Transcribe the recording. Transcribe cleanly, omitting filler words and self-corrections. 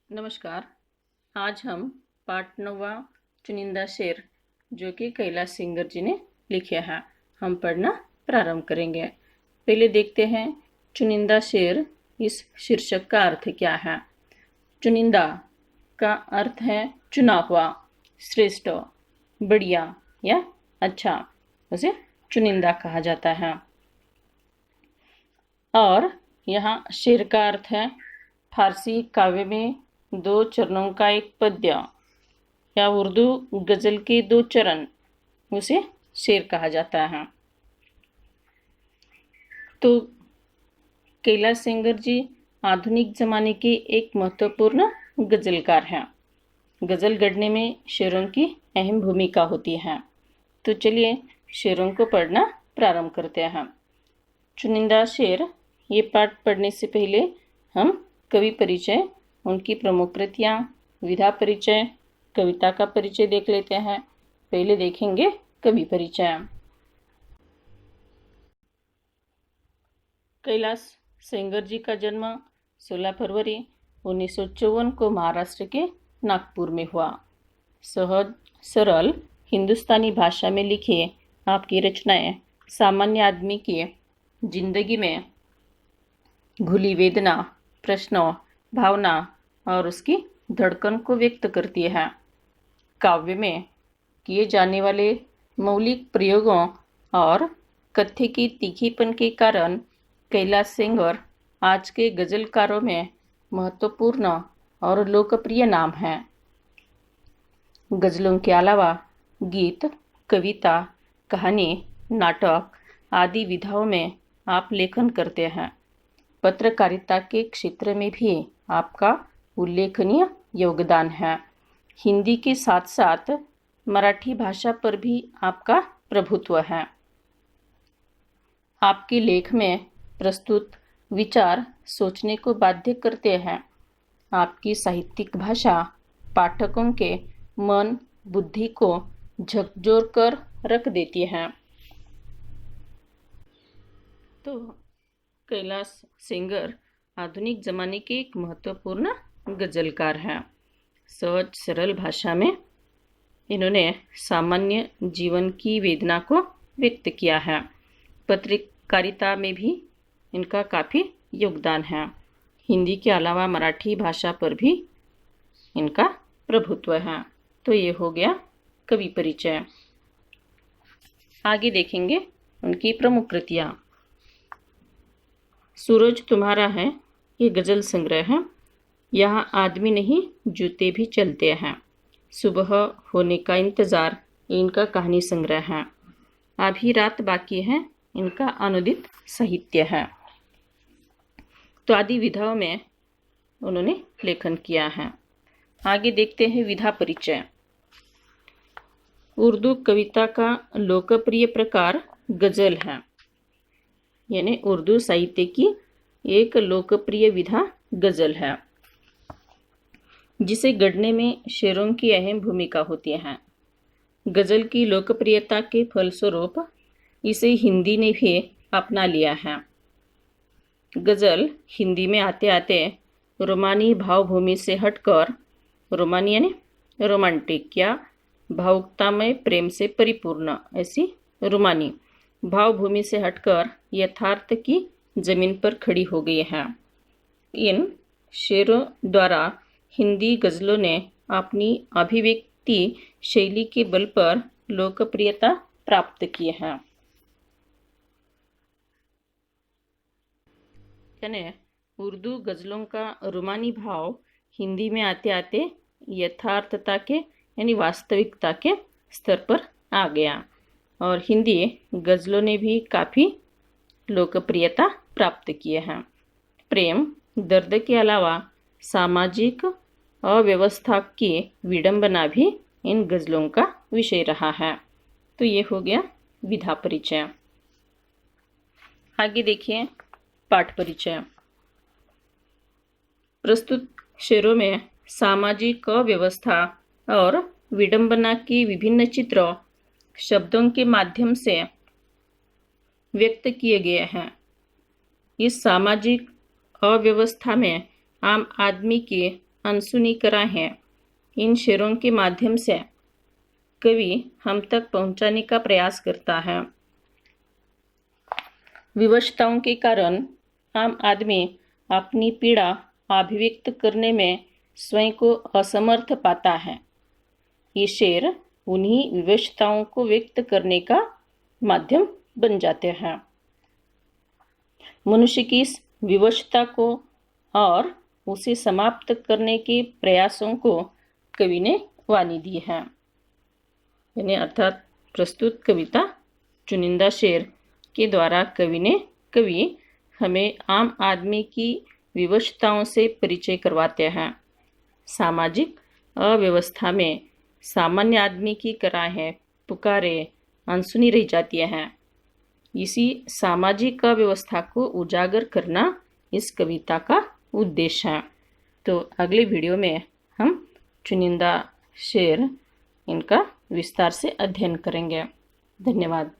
नमस्कार। आज हम पाठ 9वां चुनिंदा शेर जो कि कैलाश सिंगर जी ने लिखे हैं हम पढ़ना प्रारंभ करेंगे। पहले देखते हैं चुनिंदा शेर, इस शीर्षक का अर्थ क्या है। चुनिंदा का अर्थ है चुना हुआ, श्रेष्ठ, बढ़िया या अच्छा, उसे चुनिंदा कहा जाता है। और यहाँ शेर का अर्थ है फारसी काव्य में 2 चरणों का एक पद्य या उर्दू गजल के 2 चरण, उसे शेर कहा जाता है। तो कैलाश सिंगर जी आधुनिक जमाने के एक महत्वपूर्ण गजलकार हैं। गजल गढ़ने में शेरों की अहम भूमिका होती है। तो चलिए शेरों को पढ़ना प्रारंभ करते हैं। चुनिंदा शेर, ये पाठ पढ़ने से पहले हम कवि परिचय, उनकी प्रमुख कृतियाँ, विधा परिचय, कविता का परिचय देख लेते हैं। पहले देखेंगे कवि परिचय। कैलाश सिंगर जी का जन्म 16 फरवरी 1954 को महाराष्ट्र के नागपुर में हुआ। सहज सरल हिंदुस्तानी भाषा में लिखे आपकी रचनाएं सामान्य आदमी की जिंदगी में घुली वेदना, प्रश्नों, भावना और उसकी धड़कन को व्यक्त करती है। काव्य में किए जाने वाले मौलिक प्रयोगों और कथ्य की तीखीपन के कारण कैलाश सिंगर आज के गजलकारों में महत्वपूर्ण और लोकप्रिय नाम हैं। गजलों के अलावा गीत, कविता, कहानी, नाटक आदि विधाओं में आप लेखन करते हैं। पत्रकारिता के क्षेत्र में भी आपका उल्लेखनीय योगदान है। हिंदी के साथ साथ मराठी भाषा पर भी आपका प्रभुत्व है। आपके लेख में प्रस्तुत विचार सोचने को बाध्य करते हैं। आपकी साहित्यिक भाषा पाठकों के मन, बुद्धि को झकझोर कर रख देती है। तो कैलाश सिंगर आधुनिक जमाने के एक महत्वपूर्ण गजलकार हैं। सहज सरल भाषा में इन्होंने सामान्य जीवन की वेदना को व्यक्त किया है। पत्रकारिता में भी इनका काफ़ी योगदान है। हिंदी के अलावा मराठी भाषा पर भी इनका प्रभुत्व है। तो ये हो गया कवि परिचय। आगे देखेंगे उनकी प्रमुख कृतियाँ। सूरज तुम्हारा है, ये गजल संग्रह है। यहाँ आदमी नहीं जूते भी चलते हैं। सुबह होने का इंतज़ार, इनका कहानी संग्रह है। अभी रात बाकी है, इनका अनुदित साहित्य है। तो आदि विधाओं में उन्होंने लेखन किया है। आगे देखते हैं विधा परिचय। उर्दू कविता का लोकप्रिय प्रकार गजल है, यानी उर्दू साहित्य की एक लोकप्रिय विधा गजल है, जिसे गढ़ने में शेरों की अहम भूमिका होती है। गजल की लोकप्रियता के फलस्वरूप इसे हिंदी ने भी अपना लिया है। गजल हिंदी में आते आते रोमानी भावभूमि से हटकर, रोमानी यानी रोमांटिक या भावुकतामय प्रेम से परिपूर्ण, ऐसी रोमानी भावभूमि से हटकर यथार्थ की जमीन पर खड़ी हो गई है। इन शेरों द्वारा हिंदी गजलों ने अपनी अभिव्यक्ति शैली के बल पर लोकप्रियता प्राप्त की है। यानी उर्दू गजलों का रोमानी भाव हिंदी में आते आते यथार्थता के यानी वास्तविकता के स्तर पर आ गया और हिंदी गजलों ने भी काफ़ी लोकप्रियता प्राप्त किए हैं। प्रेम, दर्द के अलावा सामाजिक अव्यवस्था की विडंबना भी इन गजलों का विषय रहा है। तो ये हो गया विधा परिचय। आगे देखिए पाठ परिचय। प्रस्तुत शेरों में सामाजिक अव्यवस्था और विडंबना की विभिन्न चित्र शब्दों के माध्यम से व्यक्त किए गए हैं। इस सामाजिक अव्यवस्था में आम आदमी की अनसुनी करार हैं, इन शेरों के माध्यम से कवि हम तक पहुंचाने का प्रयास करता है। विवशताओं के कारण आम आदमी अपनी पीड़ा अभिव्यक्त करने में स्वयं को असमर्थ पाता है। ये शेर उन्हीं विवशताओं को व्यक्त करने का माध्यम बन जाते हैं। मनुष्य की इस विवशता को और उसे समाप्त करने के प्रयासों को कवि ने वाणी दी है। यानी अर्थात प्रस्तुत कविता चुनिंदा शेर के द्वारा कवि हमें आम आदमी की विवशताओं से परिचय करवाते हैं। सामाजिक अव्यवस्था में सामान्य आदमी की कराहें पुकारें अनसुनी रह जाती हैं। इसी सामाजिक अव्यवस्था को उजागर करना इस कविता का उद्देश्य है। तो अगले वीडियो में हम चुनिंदा शेर इनका विस्तार से अध्ययन करेंगे। धन्यवाद।